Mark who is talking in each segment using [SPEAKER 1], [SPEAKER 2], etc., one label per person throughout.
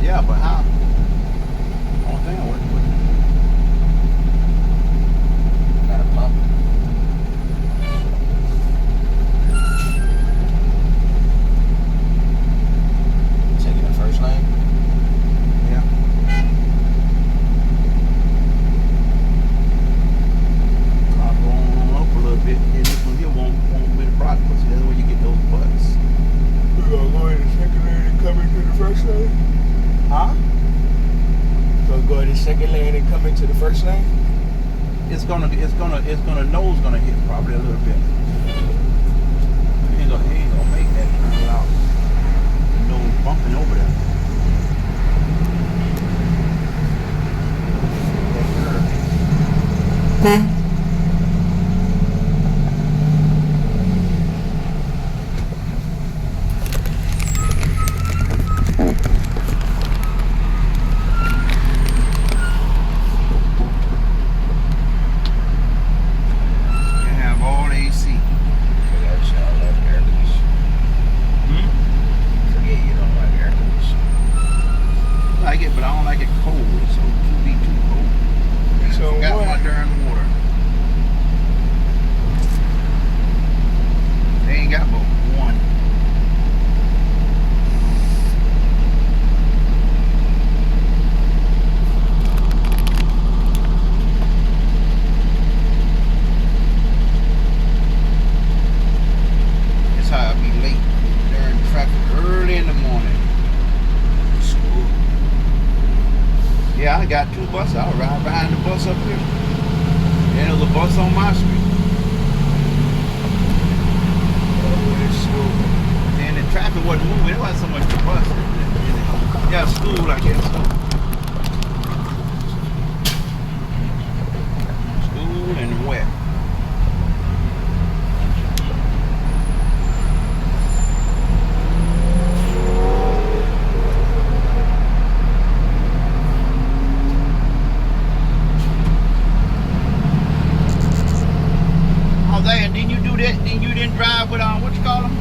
[SPEAKER 1] Yeah, but how? Only thing what
[SPEAKER 2] Gotta pump it. Taking the first lane.
[SPEAKER 1] yeah. I'll go on up a little bit. And this one here won't be the problem because that's where you get those butts.
[SPEAKER 2] We're gonna go in the second lane and come into the first lane.
[SPEAKER 1] Huh?
[SPEAKER 2] So go in the second lane and come into the first lane.
[SPEAKER 1] It's gonna nose gonna hit probably a little bit. He ain't gonna make that turn without the nose bumping over there. That curve. You have all AC.
[SPEAKER 2] Forget you don't like air conditioning. Forget you don't like air conditioning.
[SPEAKER 1] I like it, but I don't like it cold. So it be too cold.
[SPEAKER 2] So
[SPEAKER 1] Got
[SPEAKER 2] what?
[SPEAKER 1] my darn water. They ain't got but one. That's how I be late during traffic early in the morning.
[SPEAKER 2] School.
[SPEAKER 1] Yeah, I got two buses. I'll ride behind the bus up here. Then there's a bus on my street. And the traffic wasn't moving. It wasn't so much the bus. Yeah, school, I guess. School and wet. Jose, and then you do that, then you didn't drive with what you call them?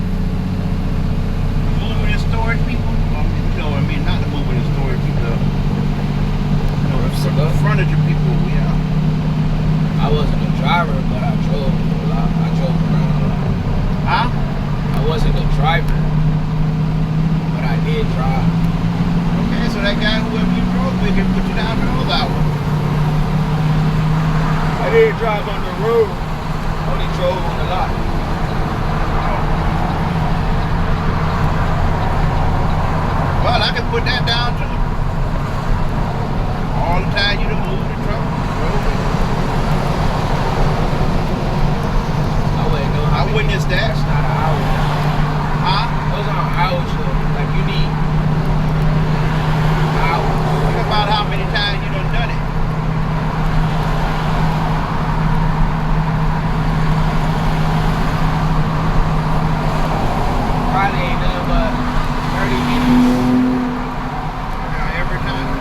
[SPEAKER 1] The moving and storage people? You know what I mean? Not the moving and storage people. The furniture people, yeah.
[SPEAKER 2] I wasn't a driver, but I drove a lot. I drove around a lot.
[SPEAKER 1] Huh?
[SPEAKER 2] I wasn't a driver, but I did drive.
[SPEAKER 1] Okay, so that guy whoever you drove with can put you down for those hours.
[SPEAKER 2] I didn't drive on the road. Only drove on the lot.
[SPEAKER 1] Well, I can put that down too. All the time you done moved the truck, drove it.
[SPEAKER 2] I wouldn't know how
[SPEAKER 1] I witnessed that.
[SPEAKER 2] That's not an hour.
[SPEAKER 1] Huh?
[SPEAKER 2] Those aren't hours, though. Like, you need hours.
[SPEAKER 1] Think about how many times you done done it.
[SPEAKER 2] Probably ain't nothing but 30 minutes.
[SPEAKER 1] Every time.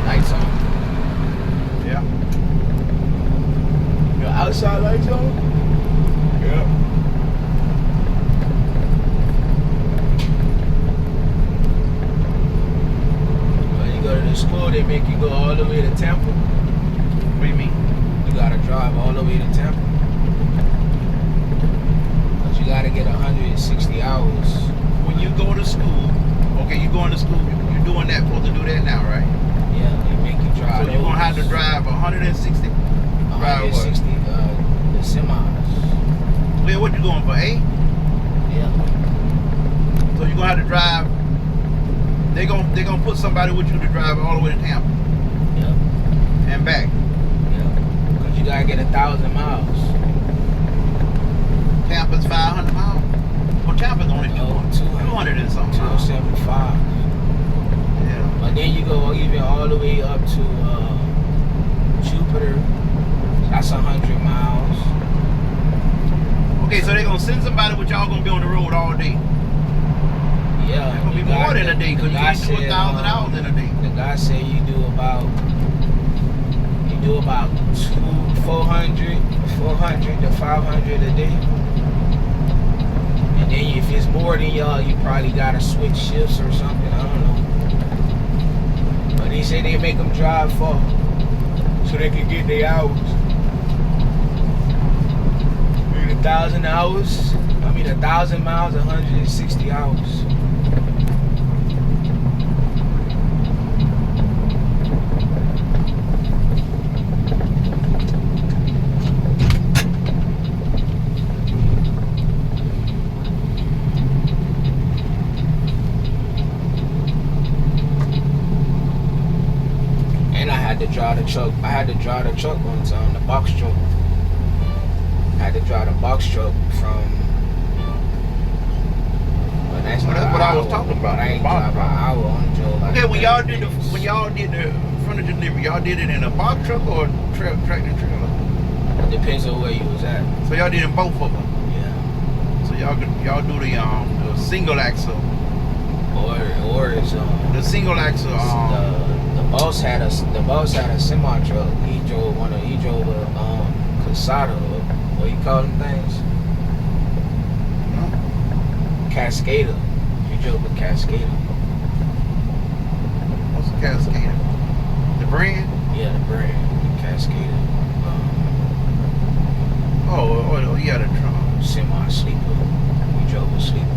[SPEAKER 2] Lights on.
[SPEAKER 1] Yeah.
[SPEAKER 2] Your outside lights on? Yeah. When you go to the school, they make you go all the way to Temple.
[SPEAKER 1] What do you mean?
[SPEAKER 2] You gotta drive all the way to Temple. But you gotta get 160 hours.
[SPEAKER 1] When you go to school, okay, you going to school, you're doing that, supposed to do that now, right?
[SPEAKER 2] Yeah, they make you drive.
[SPEAKER 1] So you're gonna have to drive 160.
[SPEAKER 2] 160 the semis.
[SPEAKER 1] Well, what you going for, 8?
[SPEAKER 2] Yeah.
[SPEAKER 1] So you're gonna have to drive. They gonna put somebody with you to drive all the way to Tampa
[SPEAKER 2] Yeah.
[SPEAKER 1] and back.
[SPEAKER 2] Yeah. Because you gotta get 1,000 miles.
[SPEAKER 1] Tampa's 500 miles. Well, Tampa's only 200 and something miles.
[SPEAKER 2] 275.
[SPEAKER 1] Yeah.
[SPEAKER 2] But then you go even all the way up to Jupiter. That's 100 miles.
[SPEAKER 1] Okay, so they're gonna send somebody with y'all gonna be on the road all day.
[SPEAKER 2] Yeah.
[SPEAKER 1] It's gonna be more than a day because you can't do 1,000 hours in a day.
[SPEAKER 2] The guy said you do about 400 to 500 a day.
[SPEAKER 3] of y'all, you probably gotta switch shifts or something. I don't know. But they say they make them drive far so they can get their hours. 1,000 hours. 1,000 miles, 160 hours. And I had to drive the truck. I had to drive the truck one time, the box truck. I had to drive the box truck from. Well, that's
[SPEAKER 1] Well, that's what I was talking about,
[SPEAKER 3] I ain't
[SPEAKER 1] the box
[SPEAKER 3] drive an
[SPEAKER 1] truck.
[SPEAKER 3] hour on the road like
[SPEAKER 1] Okay, when y'all
[SPEAKER 3] that.
[SPEAKER 1] did the furniture delivery, y'all did it in a box truck or tractor trailer?
[SPEAKER 3] It depends on where you was at.
[SPEAKER 1] So y'all did in both of them.
[SPEAKER 3] Yeah.
[SPEAKER 1] So y'all do the single axle,
[SPEAKER 3] Or it's
[SPEAKER 1] the single axle.
[SPEAKER 3] the boss had a semi truck. He drove a Casada, what you call them things? Cascader. He drove a Cascader.
[SPEAKER 1] What's the Cascader? The brand?
[SPEAKER 3] Yeah, the brand, the Cascader.
[SPEAKER 1] Oh, yeah, the trunk.
[SPEAKER 3] Semi sleeper. He drove a sleeper.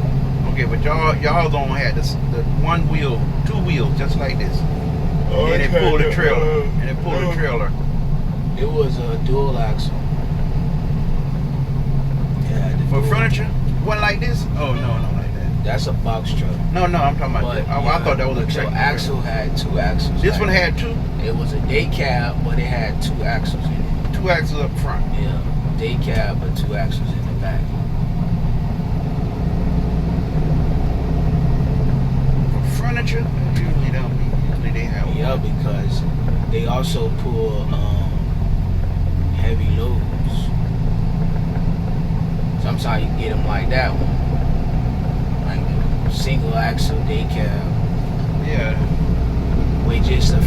[SPEAKER 1] Okay, but y'all don't have the one wheel, two wheels, just like this. And it pulled the trailer.
[SPEAKER 3] It was a dual axle. Yeah.
[SPEAKER 1] For furniture? One like this? Oh no, like that.
[SPEAKER 3] That's a box truck.
[SPEAKER 1] No, I'm talking about that. I thought that was a
[SPEAKER 3] but your
[SPEAKER 1] tractor.
[SPEAKER 3] axle had two axles.
[SPEAKER 1] This one had two?
[SPEAKER 3] It was a day cab, but it had two axles in it.
[SPEAKER 1] Two axles up front.
[SPEAKER 3] Yeah, day cab, but two axles in the back.
[SPEAKER 1] For furniture, usually they have one.
[SPEAKER 3] Yeah, because they also pull heavy loads. Sometimes you get them like that one, like a single axle day cab.
[SPEAKER 1] Yeah.
[SPEAKER 3] With just a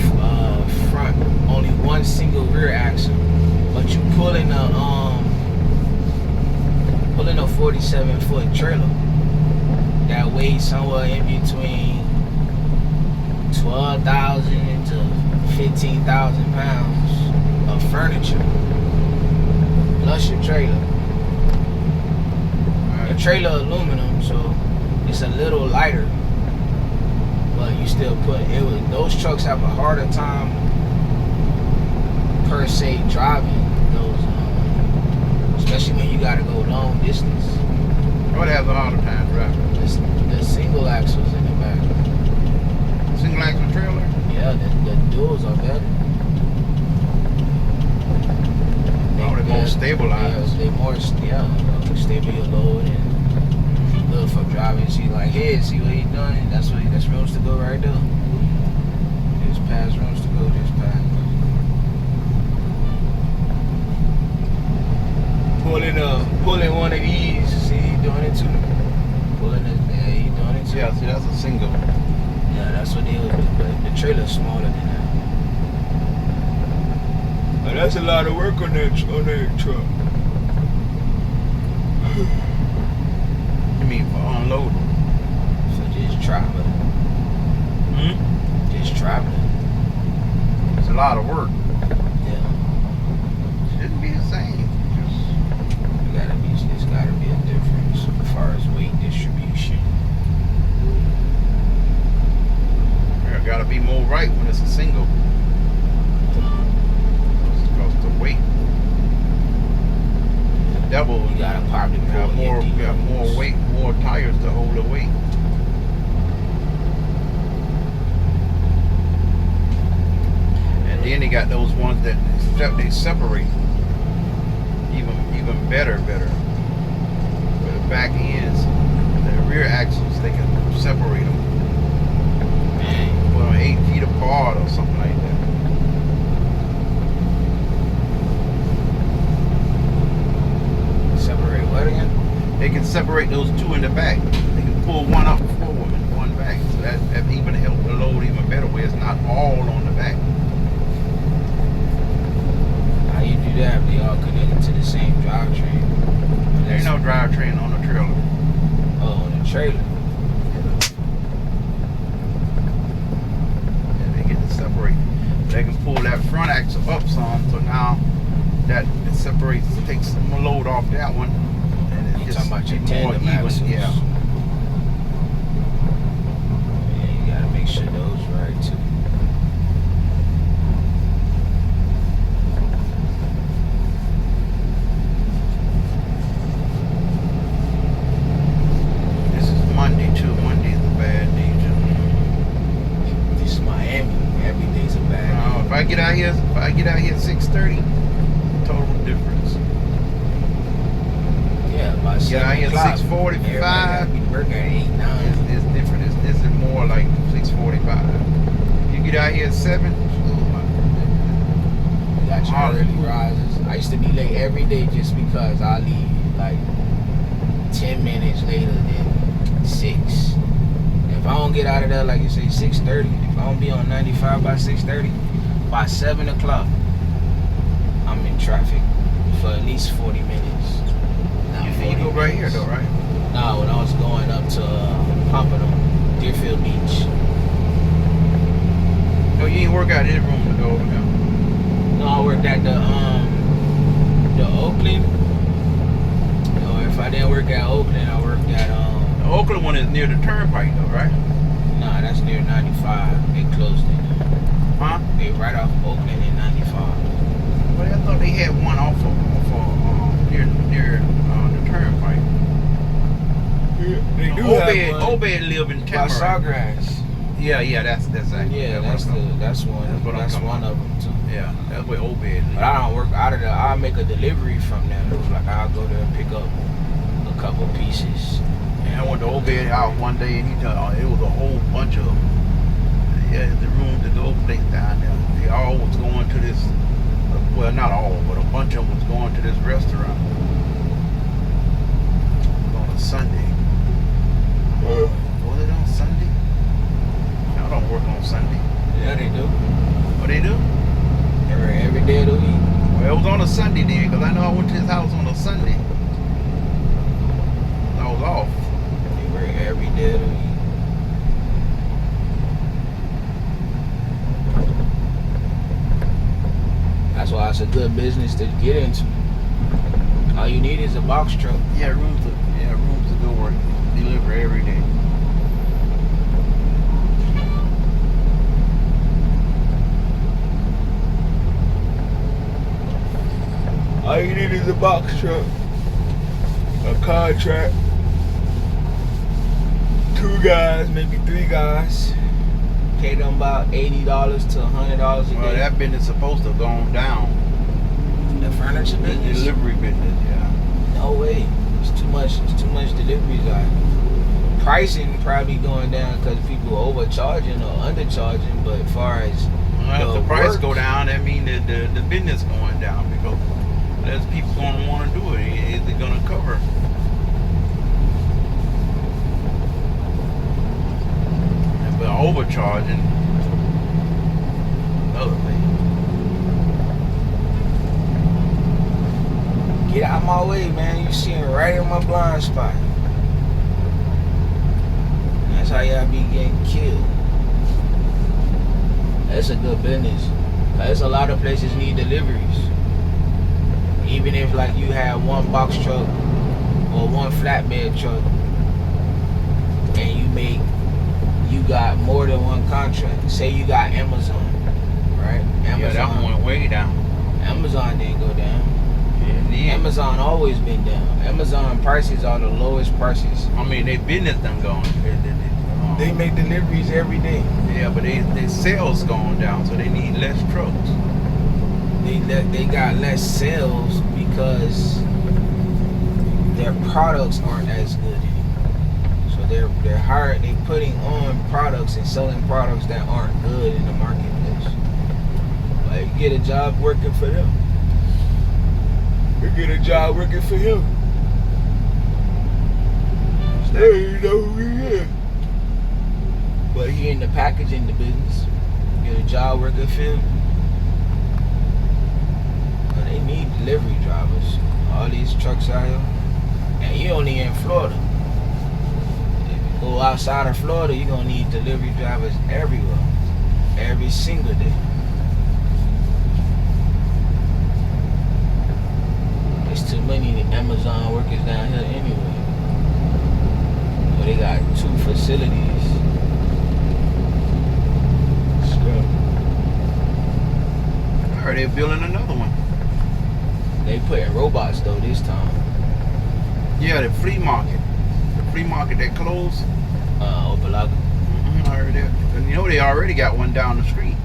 [SPEAKER 3] front, only one single rear axle, but you pulling a 47-foot trailer that weighs somewhere in between 12,000 to 15,000 pounds of furniture plus your trailer. The trailer aluminum, so it's a little lighter. But you still those trucks have a harder time per se driving those, especially when you gotta go long distance.
[SPEAKER 1] What has a harder time driving?
[SPEAKER 3] The single axles in the back.
[SPEAKER 1] Single axle trailer?
[SPEAKER 3] Yeah, the duals are better.
[SPEAKER 1] They're more stabilized.
[SPEAKER 3] They more stable your load and good for driving. See like, hey, see what he done? That's roads to go right there. Just past roads to go, just past. Pulling one of these. See, he doing it too. Pulling it, yeah, he doing it too.
[SPEAKER 1] Yeah, see, that's a single.
[SPEAKER 3] Yeah, that's what they'll do. But the trailer's smaller than that. But that's a lot of work on that truck.
[SPEAKER 1] You mean for unloading?
[SPEAKER 3] So just traveling. Just traveling.
[SPEAKER 1] It's a lot of work.
[SPEAKER 3] Yeah.
[SPEAKER 1] Shouldn't be the same.
[SPEAKER 3] There's gotta be a difference as far as weight distribution.
[SPEAKER 1] There gotta be more right when it's a single. Because the weight. Double.
[SPEAKER 3] You gotta probably
[SPEAKER 1] have more weight, more tires to hold the weight. And then they got those ones that they separate. Even better. For the back ends, the rear axles, they can separate them.
[SPEAKER 3] Man,
[SPEAKER 1] Put them 8 feet apart or something like that.
[SPEAKER 3] separate what again?
[SPEAKER 1] They can separate those two in the back. They can pull one up forward and one back. So that even helps the load even better where it's not all on the back.
[SPEAKER 3] How you do that if they all connected to the same drivetrain?
[SPEAKER 1] There ain't no drivetrain on the trailer.
[SPEAKER 3] Oh, the trailer.
[SPEAKER 1] Yeah, they get to separate. They can pull that front axle up some, so now that it separates, takes some load off that one, and it
[SPEAKER 3] You
[SPEAKER 1] just
[SPEAKER 3] talking about your
[SPEAKER 1] more
[SPEAKER 3] tandem axles?
[SPEAKER 1] Yeah.
[SPEAKER 3] Yeah, you gotta make sure those right too.
[SPEAKER 1] This is Monday too. Monday is a bad day too.
[SPEAKER 3] This is Miami. Every day's a bad day.
[SPEAKER 1] If I get out here at 6:30, total difference.
[SPEAKER 3] Yeah, about
[SPEAKER 1] Get out
[SPEAKER 3] 7
[SPEAKER 1] here
[SPEAKER 3] o'clock.
[SPEAKER 1] at 6:45.
[SPEAKER 3] Everybody gotta be working at 8, 9.
[SPEAKER 1] It's different. This is more like 6:45. You get out here at 7. Oh my goodness.
[SPEAKER 3] You got your early rises. I used to be late every day just because I leave like 10 minutes later than 6. If I don't get out of there, like you say, 6:30, if I don't be on 95 by 6:30, by 7 o'clock, I'm in traffic for at least 40 minutes.
[SPEAKER 1] You go right here though, right?
[SPEAKER 3] Nah, when I was going up to Pompano, Deerfield Beach.
[SPEAKER 1] No, you ain't work out any room to go over there.
[SPEAKER 3] No, I worked at the Oakland. Or if I didn't work at Oakland, I worked at
[SPEAKER 1] The Oakland one is near the turnpike though, right?
[SPEAKER 3] Nah, that's near 95. They closed it.
[SPEAKER 1] Huh?
[SPEAKER 3] They right off Oakland in 95.
[SPEAKER 1] Well, I thought they had one off of near the turnpike.
[SPEAKER 3] They
[SPEAKER 1] Obed live in
[SPEAKER 3] by
[SPEAKER 1] Tamarack.
[SPEAKER 3] Sawgrass.
[SPEAKER 1] Yeah, that's actually.
[SPEAKER 3] Yeah, that's one.
[SPEAKER 1] That's what I'm
[SPEAKER 3] That's
[SPEAKER 1] talking
[SPEAKER 3] one
[SPEAKER 1] about.
[SPEAKER 3] of them too.
[SPEAKER 1] Yeah, that's where Obed lives.
[SPEAKER 3] But I don't work out of there. I'll make a delivery from there. It was like I'll go there and pick up a couple pieces.
[SPEAKER 1] And I went to Obed out one day, and he told it was a whole bunch of the room to go place down there. They all was going to this. Well, not all, but a bunch of them was going to this restaurant on a Sunday. Was it on Sunday? Y'all don't work on Sunday.
[SPEAKER 3] Yeah, they do.
[SPEAKER 1] What they do?
[SPEAKER 3] Every day of the week.
[SPEAKER 1] Well, it was on a Sunday then, because I know I went to his house on a Sunday. I was off.
[SPEAKER 3] They work every day of the week. That's why it's a good business to get into. All you need is a box truck.
[SPEAKER 1] Yeah, rooms to go work, deliver every day.
[SPEAKER 3] All you need is a box truck, a contract, 2 guys, maybe 3 guys. Pay them about $80 to $100 a
[SPEAKER 1] Well,
[SPEAKER 3] day.
[SPEAKER 1] that business supposed to have gone down.
[SPEAKER 3] The furniture
[SPEAKER 1] The
[SPEAKER 3] business?
[SPEAKER 1] delivery business, yeah.
[SPEAKER 3] No way. It's too much deliveries out here. Pricing probably going down because people are overcharging or undercharging, but as far as
[SPEAKER 1] Well, if the price
[SPEAKER 3] work-
[SPEAKER 1] go down, that means that the business going down because less people gonna want to do it. Is it gonna cover? But overcharging, another thing.
[SPEAKER 3] Get out my way, man. You sitting right in my blind spot. That's how y'all be getting killed. That's a good business. There's a lot of places need deliveries. Even if like you have one box truck or one flatbed truck and you got more than one contract. Say you got Amazon, right?
[SPEAKER 1] Yeah, that one went way down.
[SPEAKER 3] Amazon didn't go down.
[SPEAKER 1] Yeah,
[SPEAKER 3] Amazon always been down. Amazon prices are the lowest prices.
[SPEAKER 1] I mean, their business done gone.
[SPEAKER 3] They make deliveries every day.
[SPEAKER 1] Yeah, but their sales going down, so they need less trucks.
[SPEAKER 3] They got less sales because their products aren't as good anymore. So they're putting on products and selling products that aren't good in the marketplace. Like you get a job working for them. You get a job working for him. They know who he is. But he in the packaging the business. Get a job working for him. But they need delivery drivers. All these trucks out here. And you only in Florida. go outside of Florida, you're gonna need delivery drivers everywhere, every single day. There's too many Amazon workers down here anyway. So they got 2 facilities. Screw.
[SPEAKER 1] I heard they're building another one.
[SPEAKER 3] They putting robots though this time.
[SPEAKER 1] Yeah, the flea market. The flea market that closed.
[SPEAKER 3] Opalaga.
[SPEAKER 1] I heard that. And you know they already got one down the street.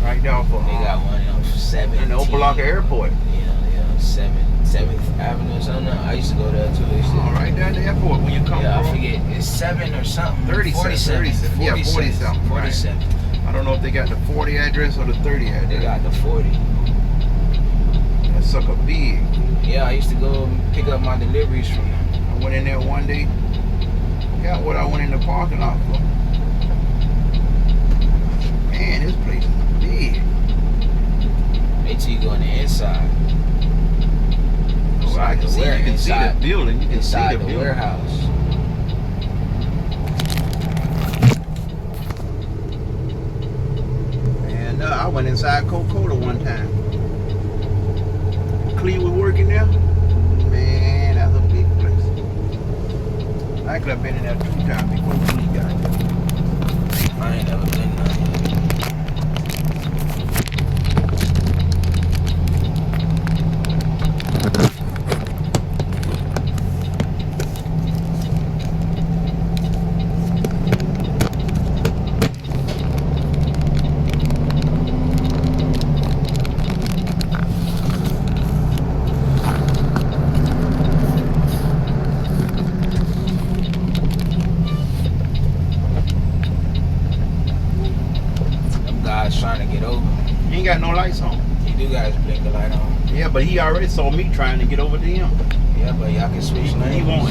[SPEAKER 1] Right there off of,
[SPEAKER 3] They got one on 7th.
[SPEAKER 1] in the Opalaga Airport.
[SPEAKER 3] Yeah, 7th Avenue or something. I used to go there too. They used to,
[SPEAKER 1] Right there at the airport when you come
[SPEAKER 3] yeah, I
[SPEAKER 1] from.
[SPEAKER 3] forget. It's 7 or something.
[SPEAKER 1] 37. Yeah, 47.
[SPEAKER 3] 47.
[SPEAKER 1] I don't know if they got the 40 address or the 30 address.
[SPEAKER 3] They got the 40.
[SPEAKER 1] That sucker big.
[SPEAKER 3] Yeah, I used to go pick up my deliveries from them.
[SPEAKER 1] I went in there one day. Got what I went in the parking lot for. Man, this place is big.
[SPEAKER 3] Wait till you go on the inside.
[SPEAKER 1] Oh, I can see. You can see the building. You can see
[SPEAKER 3] Inside
[SPEAKER 1] the
[SPEAKER 3] the
[SPEAKER 1] building.
[SPEAKER 3] warehouse.
[SPEAKER 1] And I went inside Coca-Cola one time. Cleveland working there. Man, that's a big place. I could have been in there 2 times before Clee got there.
[SPEAKER 3] I ain't never been there. Trying to get over.
[SPEAKER 1] He ain't got no lights on.
[SPEAKER 3] He do got his blinker light on.
[SPEAKER 1] Yeah, but he already saw me trying to get over to him.
[SPEAKER 3] Yeah, but y'all can switch lanes.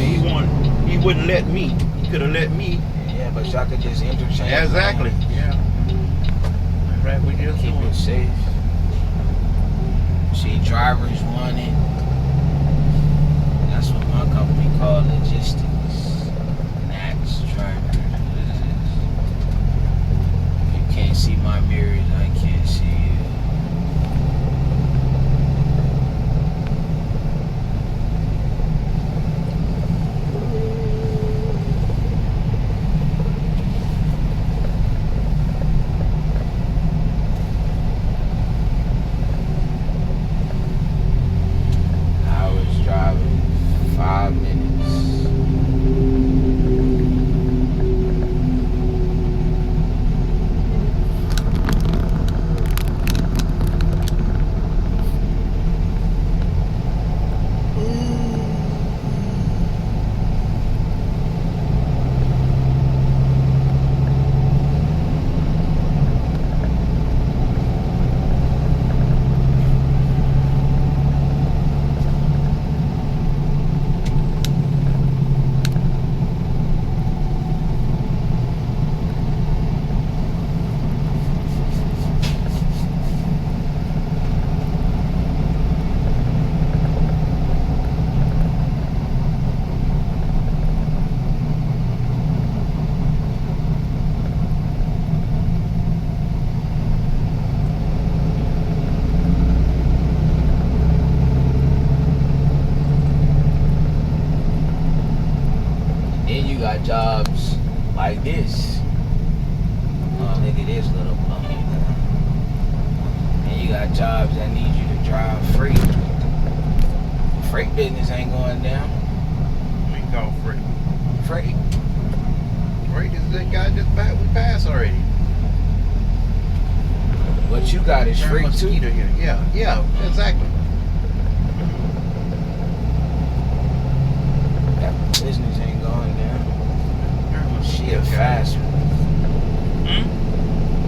[SPEAKER 1] He wouldn't let me. He could have let me.
[SPEAKER 3] Yeah, but y'all could just interchange.
[SPEAKER 1] Exactly.
[SPEAKER 3] lanes.
[SPEAKER 1] Yeah. Right, we just
[SPEAKER 3] Keep it safe. See, drivers want it. That's what my company called logistics. Nax drivers. You can't see my mirrors, I can't see you. Hours driving, 5 minutes. Then you got jobs like this. Oh, look at this little plumber. And you got jobs that need you to drive freight. Freight business ain't going down.
[SPEAKER 1] We call Freight.
[SPEAKER 3] Freight.
[SPEAKER 1] Freight is that guy just we passed already.
[SPEAKER 3] What you got is freight too.
[SPEAKER 1] Mosquito here. Yeah, exactly.
[SPEAKER 3] That business ain't going down. She a fast one.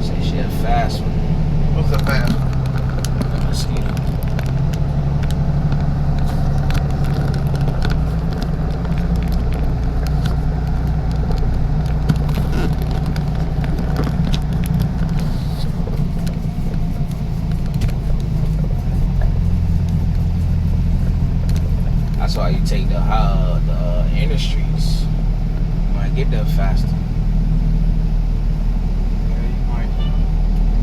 [SPEAKER 3] Say she a fast one.
[SPEAKER 1] What's a fast one?
[SPEAKER 3] The mosquito. That's why you take the inner streets. might get there faster.
[SPEAKER 1] Yeah, you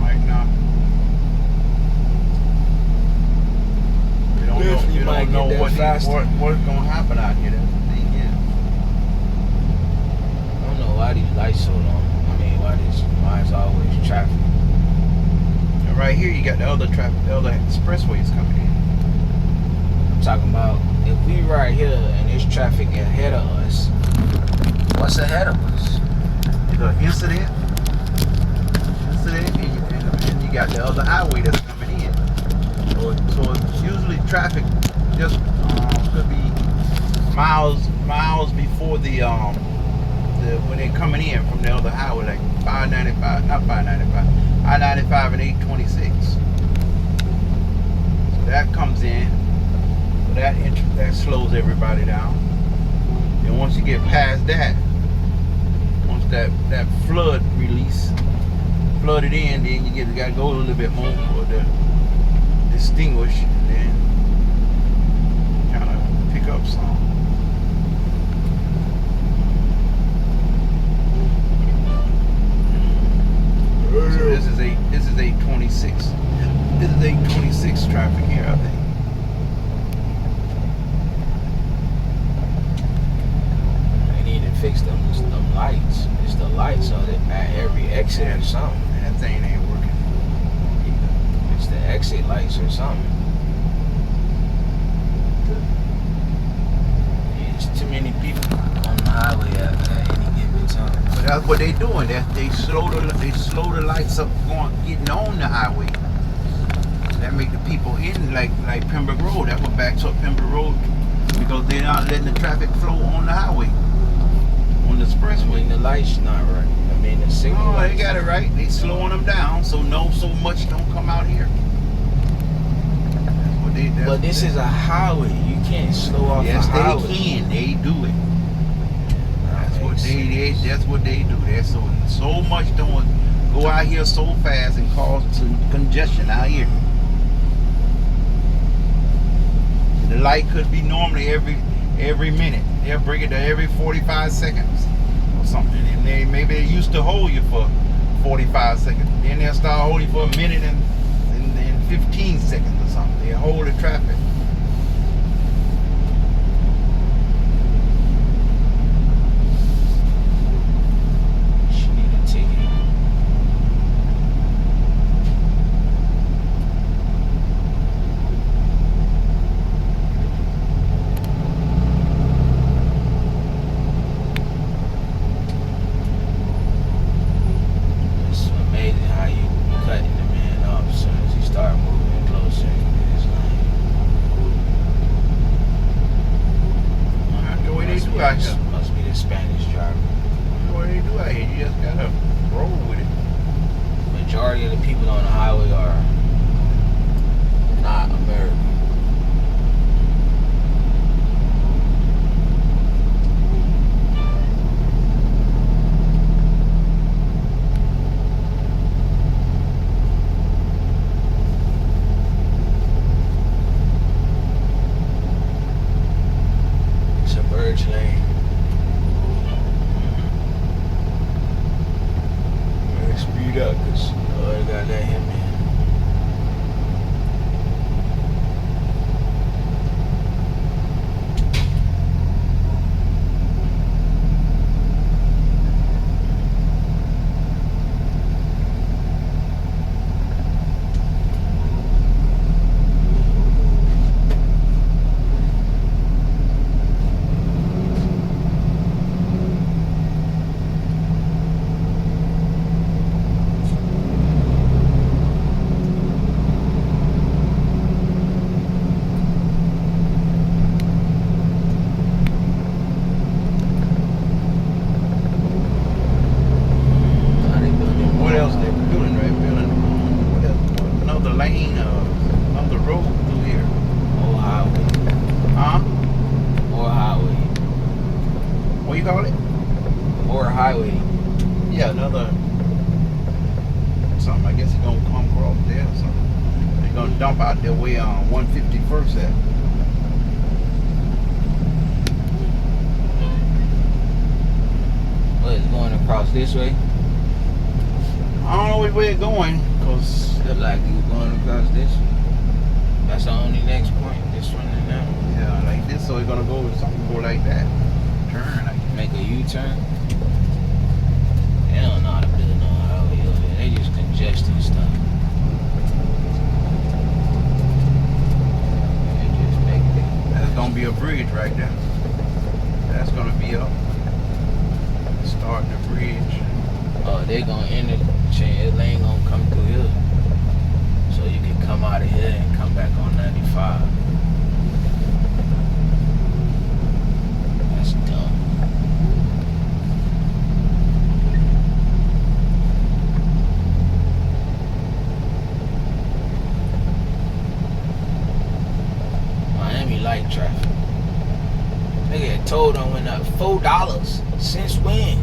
[SPEAKER 1] might not. You don't know.
[SPEAKER 3] Definitely
[SPEAKER 1] You
[SPEAKER 3] might
[SPEAKER 1] don't know
[SPEAKER 3] get there faster.
[SPEAKER 1] what's gonna happen out here. That's the thing is.
[SPEAKER 3] I don't know why these lights so long. I mean, why it's always traffic.
[SPEAKER 1] And right here, you got the other expressways coming in.
[SPEAKER 3] I'm talking about if we right here and there's traffic ahead of us, what's ahead of us?
[SPEAKER 1] The incident, and you got the other highway that's coming in. So it's usually traffic just could be miles before the when they're coming in from the other highway, like 595, not 595, I-95 and 826. So that comes in. So that slows everybody down. And once you get past that, once that flood release flooded in, then you gotta go a little bit more for the distinguish, and then kind of pick up some. So this is 826. This is 826 traffic here, I think.
[SPEAKER 3] They need to fix them lights. It's the lights so that at every exit or something.
[SPEAKER 1] That thing ain't working.
[SPEAKER 3] It's the exit lights or something. There's too many people on the highway at any given time.
[SPEAKER 1] But that's what they doing. They slow the lights up getting on the highway. That make the people in like Pembroke Road. That's what backs up Pembroke Road, because they're not letting the traffic flow on the highway, on the
[SPEAKER 3] I
[SPEAKER 1] expressway.
[SPEAKER 3] mean, the lights not right. I mean, the signal
[SPEAKER 1] Oh,
[SPEAKER 3] lights.
[SPEAKER 1] they got it right. They slowing them down so much don't come out here.
[SPEAKER 3] But this is a highway. You can't slow off
[SPEAKER 1] Yes,
[SPEAKER 3] a highway.
[SPEAKER 1] they can. They do it.
[SPEAKER 3] That
[SPEAKER 1] That's what
[SPEAKER 3] makes sense.
[SPEAKER 1] that's what they do. There's so much don't go out here so fast and cause some congestion out here. The light could be normally every minute. They'll bring it to every 45 seconds or something. And maybe they used to hold you for 45 seconds. Then they'll start holding you for a minute and 15 seconds or something. They hold the traffic.
[SPEAKER 3] She need a ticket. It's amazing how you cutting the man off as soon as he start moving closer. It's
[SPEAKER 1] That's the way they do out here.
[SPEAKER 3] must be the Spanish driver.
[SPEAKER 1] That's the way they do out here. You just gotta roll with it.
[SPEAKER 3] Majority of the people on the highway are not American. It's a merge lane. Better speed up, cause I gotta let him in. How they building
[SPEAKER 1] What else they building? Right, building what else? Another lane, another road through here.
[SPEAKER 3] More highway.
[SPEAKER 1] Huh?
[SPEAKER 3] More highway.
[SPEAKER 1] What you call it?
[SPEAKER 3] More highway.
[SPEAKER 1] Yeah, another something. I guess it's gonna come across there or something. They're gonna dump out their way on 151st at.
[SPEAKER 3] across this way?
[SPEAKER 1] I don't know which way it's going, cause
[SPEAKER 3] Look like you going across this way. That's the only next point. This one and that one.
[SPEAKER 1] yeah, like this, so it's gonna go something go like that. Turn like
[SPEAKER 3] Make a U-turn. They don't know how to build no highway over here. They just congesting stuff. They just make it.
[SPEAKER 1] that's gonna be a bridge right there. That's gonna be up. Starting the bridge.
[SPEAKER 3] Oh, they gonna interchange. It ain't gonna come through here. So you can come out of here and come back on 95. That's dumb. Miami light traffic. They get told on went up $4. Since when?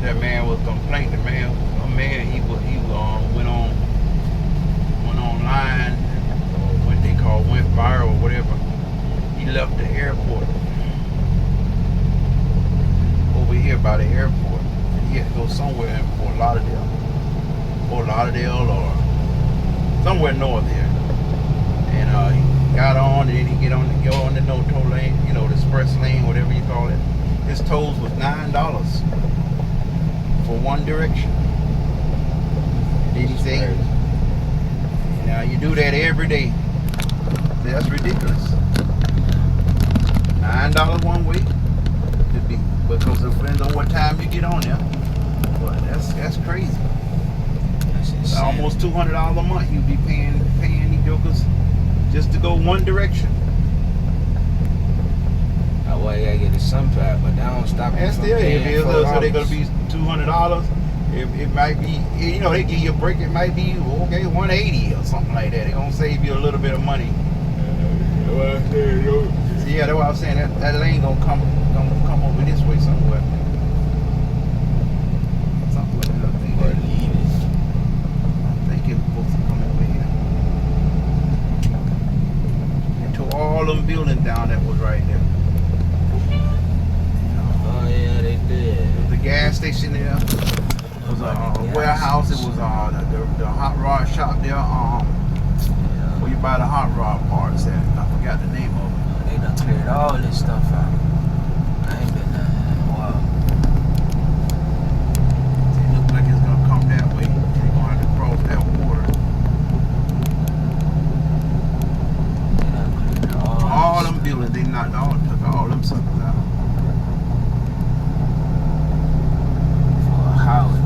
[SPEAKER 1] That man was complaining. A man, he went online, or what they call went viral or whatever. He left the airport over here by the airport, and he had to go somewhere in Fort Lauderdale, or somewhere north there. And he got on, and then he go on the no toll lane, the express lane, whatever you call it. His tolls was $9. For one direction. Did he say? Now you do that every day. That's ridiculous. $9 one way could be, because it depends on what time you get on there. But that's crazy.
[SPEAKER 3] That's insane.
[SPEAKER 1] Almost $200 a month you'd be paying these jokers just to go one direction.
[SPEAKER 3] That's why you gotta get the sun pad, but that don't stop you
[SPEAKER 1] And
[SPEAKER 3] from
[SPEAKER 1] still, if
[SPEAKER 3] paying
[SPEAKER 1] it's so they're gonna
[SPEAKER 3] $4.
[SPEAKER 1] be $200. It might be, they give you a break. It might be okay, 180 or something like that. They're gonna save you a little bit of money. So yeah, that's what I was saying. That lane gonna come over this way somewhere. Something like that.
[SPEAKER 3] Or leave it.
[SPEAKER 1] I think it's supposed to come over here. And to all them buildings down that was right there.
[SPEAKER 3] Oh yeah, they did.
[SPEAKER 1] There was a gas station there. It was a warehouse. It was the hot rod shop there. Where you buy the hot rod parts at. I forgot the name of it.
[SPEAKER 3] They done cleared all this stuff out. I ain't been there in a while.
[SPEAKER 1] It looks like it's gonna come that way. They're gonna have to cross that water.
[SPEAKER 3] They done cleared
[SPEAKER 1] All them buildings, they took all them suckers out.
[SPEAKER 3] for a highway.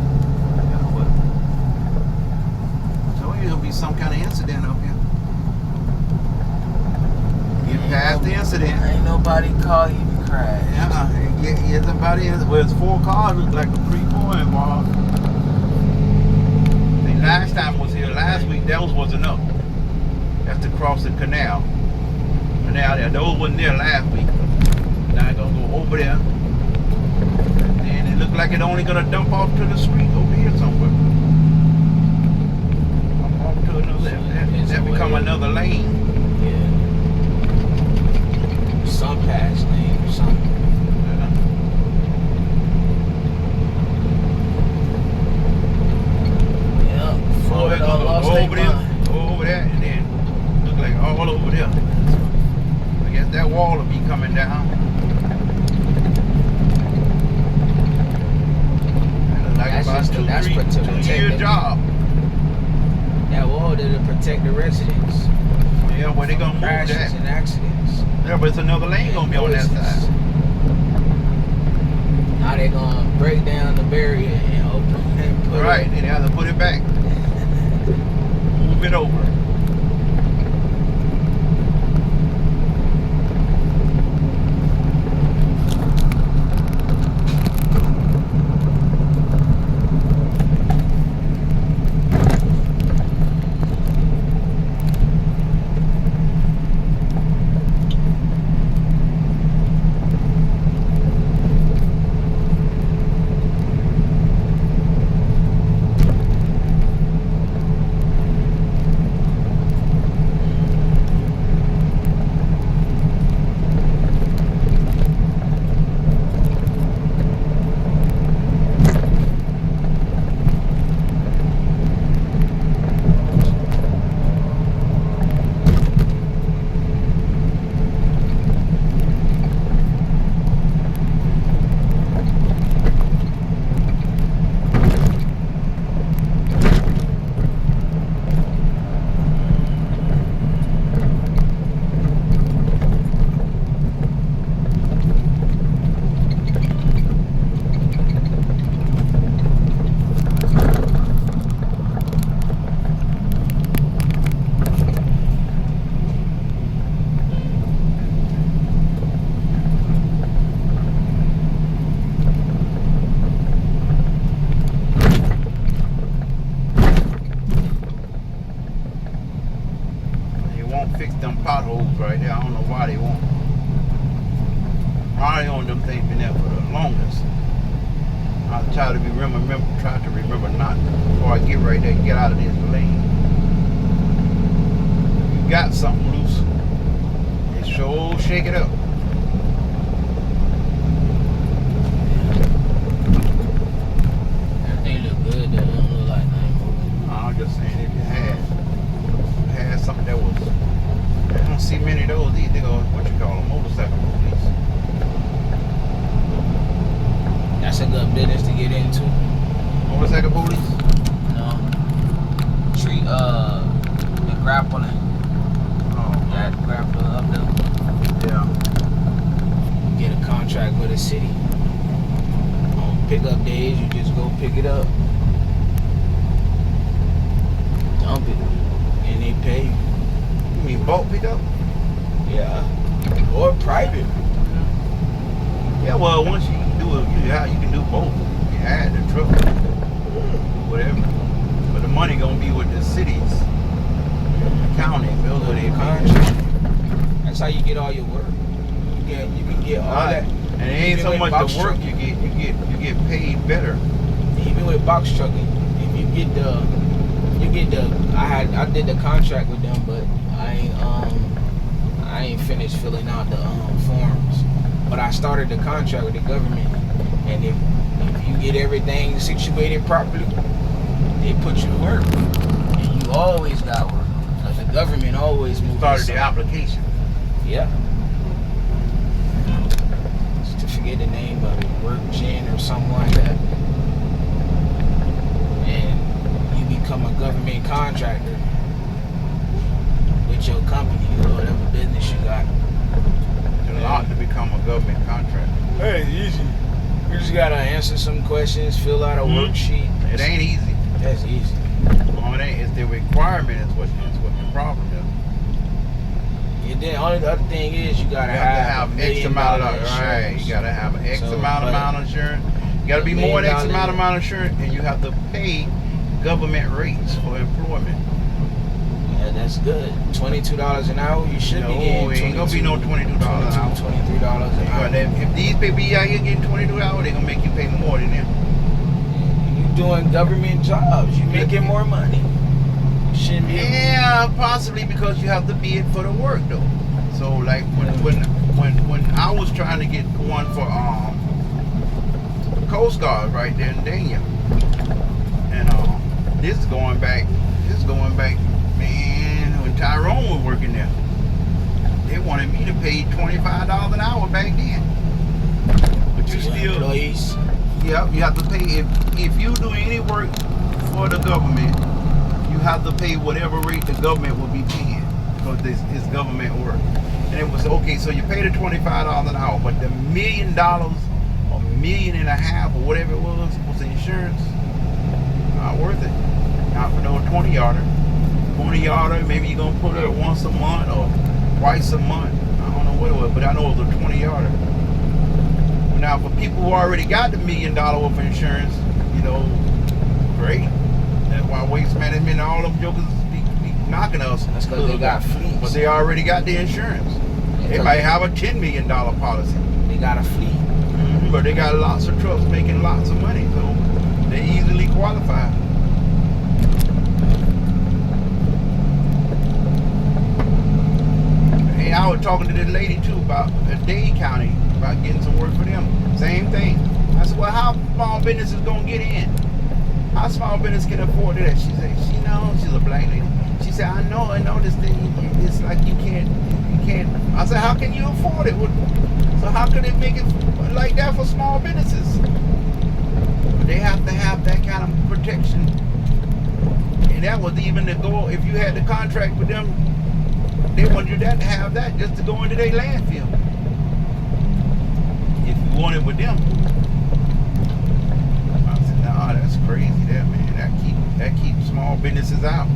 [SPEAKER 1] So it'll be some kind of incident up here. Get past the incident.
[SPEAKER 3] Ain't nobody call you to crash.
[SPEAKER 1] Get somebody in. Well, it's 4 cars, look like a 3-4 involved. The last time was here last week, that wasn't enough. That's to cross the canal. Canal there. Those wasn't there last week. Now it's gonna go over there. And it looked like it's only gonna dump off to the street over here somewhere. Dump off to another. That become another lane.
[SPEAKER 3] Yeah. Some pass lane or something. Yeah. Ford
[SPEAKER 1] Go
[SPEAKER 3] lost
[SPEAKER 1] over
[SPEAKER 3] their
[SPEAKER 1] there,
[SPEAKER 3] mind.
[SPEAKER 1] go over there, and then look like all over there. I guess that wall will be coming down. Like
[SPEAKER 3] That's
[SPEAKER 1] about
[SPEAKER 3] just- that's to protect
[SPEAKER 1] 2-year
[SPEAKER 3] them.
[SPEAKER 1] job.
[SPEAKER 3] That wall did to protect the residents.
[SPEAKER 1] Yeah, where they gonna move
[SPEAKER 3] Crashes
[SPEAKER 1] that?
[SPEAKER 3] and accidents.
[SPEAKER 1] Yeah, but it's another lane gonna be on that
[SPEAKER 3] Noises.
[SPEAKER 1] side.
[SPEAKER 3] Now they gonna break down the barrier and open and put
[SPEAKER 1] Right,
[SPEAKER 3] it.
[SPEAKER 1] they have to put it back. Move it over. right there. I don't know why they won't. Probably on them things been there for the longest. I try to remember not before I get right there, get out of this lane. If you got something loose, it sure shake it up.
[SPEAKER 3] Everything look good. That don't look like nothing.
[SPEAKER 1] No, I'm just saying if you had something that was, I don't see many of those. They go, what you call them, motorcycle police.
[SPEAKER 3] That's a good business to get into.
[SPEAKER 1] Motorcycle police?
[SPEAKER 3] No. Treat the grappling.
[SPEAKER 1] Oh,
[SPEAKER 3] That grappling up there.
[SPEAKER 1] yeah.
[SPEAKER 3] Get a contract with a city. On pickup days, you just go pick it up. Dump it. And they pay you.
[SPEAKER 1] You mean bulk pickup?
[SPEAKER 3] Yeah. Or private.
[SPEAKER 1] Yeah, well, once you do it, you can do both. You add the truck, whatever. But the money gonna be with the cities, the county, build
[SPEAKER 3] With
[SPEAKER 1] it
[SPEAKER 3] a
[SPEAKER 1] in
[SPEAKER 3] contract. That's how you get all your work. You can get all
[SPEAKER 1] Right.
[SPEAKER 3] that.
[SPEAKER 1] And it ain't
[SPEAKER 3] Even
[SPEAKER 1] so
[SPEAKER 3] with
[SPEAKER 1] much
[SPEAKER 3] box
[SPEAKER 1] the work
[SPEAKER 3] trucking.
[SPEAKER 1] you get paid better.
[SPEAKER 3] Even with box trucking, if you get the I did the contract with them, but I ain't finished filling out the forms. But I started the contract with the government, and if you get everything situated properly, they put you to work, and you always got work. Cause the government always moves.
[SPEAKER 1] Started the application.
[SPEAKER 3] Yeah. Just to forget the name of it, Work Gen or something like that. And you become a government contractor with your company or whatever business you got.
[SPEAKER 1] It's a lot to become a government contractor.
[SPEAKER 3] Hey, it's easy. You just gotta answer some questions, fill out a worksheet.
[SPEAKER 1] It ain't easy.
[SPEAKER 3] That's easy.
[SPEAKER 1] Well, it ain't. It's the requirement is what the problem is.
[SPEAKER 3] And then only the other thing is you gotta
[SPEAKER 1] You have
[SPEAKER 3] have
[SPEAKER 1] to
[SPEAKER 3] $1
[SPEAKER 1] have X
[SPEAKER 3] million
[SPEAKER 1] amount of
[SPEAKER 3] insurance.
[SPEAKER 1] right. You gotta have an X
[SPEAKER 3] So,
[SPEAKER 1] amount of insurance. You gotta be more than X
[SPEAKER 3] $1 million
[SPEAKER 1] amount of insurance, and you have to pay government rates for employment.
[SPEAKER 3] Yeah, that's good. $22 an hour. You should
[SPEAKER 1] No,
[SPEAKER 3] be getting.
[SPEAKER 1] it ain't gonna be no $22 an hour.
[SPEAKER 3] $23 an hour.
[SPEAKER 1] If these people out here getting $22 hours, they gonna make you pay more than them.
[SPEAKER 3] You doing government jobs. You making more money. You shouldn't be.
[SPEAKER 1] Yeah, possibly because you have to bid for the work though. So like when I was trying to get one for Coast Guard right there in Dania, and this is going back, man, when Tyrone was working there. They wanted me to pay $25 an hour back then. But you still,
[SPEAKER 3] employees.
[SPEAKER 1] yeah, you have to pay if you do any work for the government, you have to pay whatever rate the government will be paying because this is government work. And it was okay, so you pay the $25 an hour, but the $1 million or $1.5 million or whatever it was the insurance. Not worth it. Not for no 20-yarder. 20-yarder, maybe you're gonna put it once a month or twice a month. I don't know what it was, but I know it was a 20-yarder. Now, for people who already got the $1 million worth of insurance, you know, great. That's why Waste Management and all them jokers be knocking us.
[SPEAKER 3] That's because they got fleets.
[SPEAKER 1] But they already got the insurance. They might have a $10 million policy.
[SPEAKER 3] They got a fleet.
[SPEAKER 1] But they got lots of trucks making lots of money, so they easily qualify. Hey, I was talking to this lady too about Dade County, about getting some work for them. Same thing. I said, well, how small business is gonna get in? How small business can afford that? She said, she's a black lady. She said, I know this thing, it's like you can't. I said, how can you afford it? So how can they make it like that for small businesses? They have to have that kind of protection. And that was even the goal. If you had the contract with them, they wanted you to have that just to go into their landfill. If you want it with them. I said, nah, that's crazy there, man. That keeps small businesses out.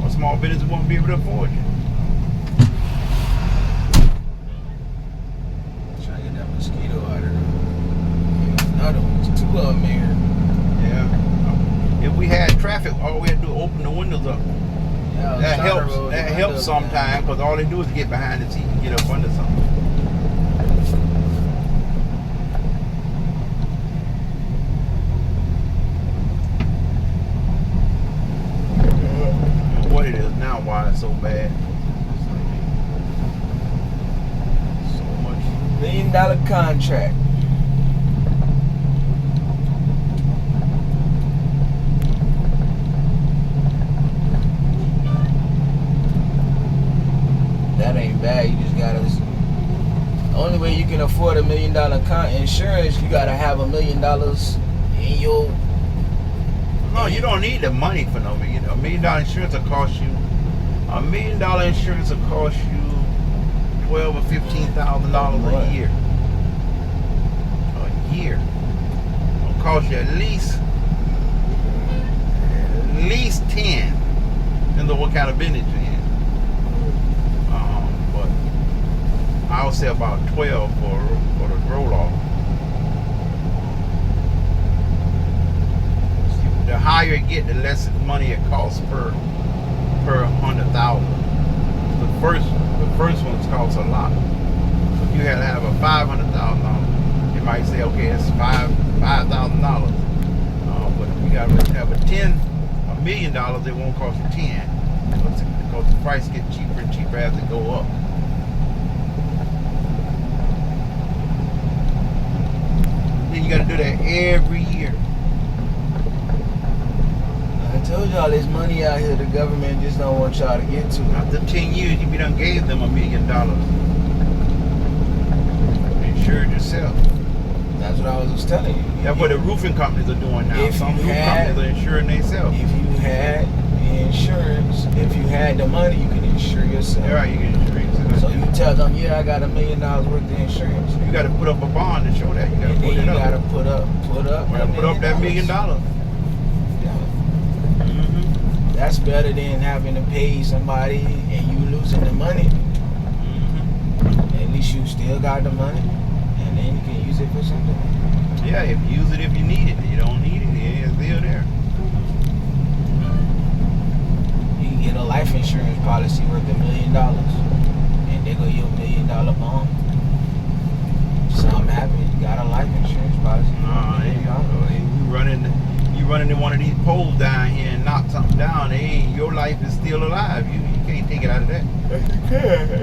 [SPEAKER 1] Or small businesses won't be able to afford you.
[SPEAKER 3] Trying to get that mosquito out of there. Another one. Two of them here.
[SPEAKER 1] Yeah. If we had traffic, all we had to do is open the windows up.
[SPEAKER 3] Yeah,
[SPEAKER 1] That helps sometimes because all they do is get behind the seat and get up under something. What it is now, why it's so bad. So much.
[SPEAKER 3] $1 million contract. That ain't bad. You just gotta. The only way you can afford $1 million insurance, you gotta have $1 million in your.
[SPEAKER 1] No, you don't need the money for no million. $1 million insurance will cost you. $1 million insurance will cost you $12,000 or $15,000 a year. A year. It'll cost you at least 10. Depends on what kind of business you're in. But I would say about 12 for the roll off. The higher it get, the less money it costs per 100,000. The first ones cost a lot. If you had to have a $500,000, you might say, okay, it's $5,000. But if you got to have $1 million, it won't cost you 10 because the price gets cheaper and cheaper as it go up. Then you got to do that every year.
[SPEAKER 3] I told y'all there's money out here the government just don't want y'all to get to.
[SPEAKER 1] After 10 years, you done gave them $1 million. Insured yourself.
[SPEAKER 3] That's what I was just telling you.
[SPEAKER 1] That's what the roofing companies are doing now.
[SPEAKER 3] If
[SPEAKER 1] Some
[SPEAKER 3] you
[SPEAKER 1] roof
[SPEAKER 3] had-
[SPEAKER 1] companies are insuring themselves.
[SPEAKER 3] If you had the insurance, if you had the money, you can insure yourself.
[SPEAKER 1] Right, you can insure yourself.
[SPEAKER 3] So you tell them, yeah, I got $1 million worth of insurance.
[SPEAKER 1] You got to put up a bond to show that. You got to
[SPEAKER 3] And then
[SPEAKER 1] put
[SPEAKER 3] you
[SPEAKER 1] it up.
[SPEAKER 3] gotta put up
[SPEAKER 1] You gotta put up that $1 million.
[SPEAKER 3] Yeah.
[SPEAKER 1] Mm-hmm.
[SPEAKER 3] That's better than having to pay somebody and you losing the money.
[SPEAKER 1] Mm-hmm.
[SPEAKER 3] At least you still got the money, and then you can use it for something.
[SPEAKER 1] Yeah, if you use it if you need it. If you don't need it, it's still there.
[SPEAKER 3] You can get a life insurance policy worth $1 million, and they go your $1 million bond. Something happened, you got a life insurance policy.
[SPEAKER 1] Nah, there you go. You running in one of these poles down here and knock something down, your life is still alive. You can't take it out of that.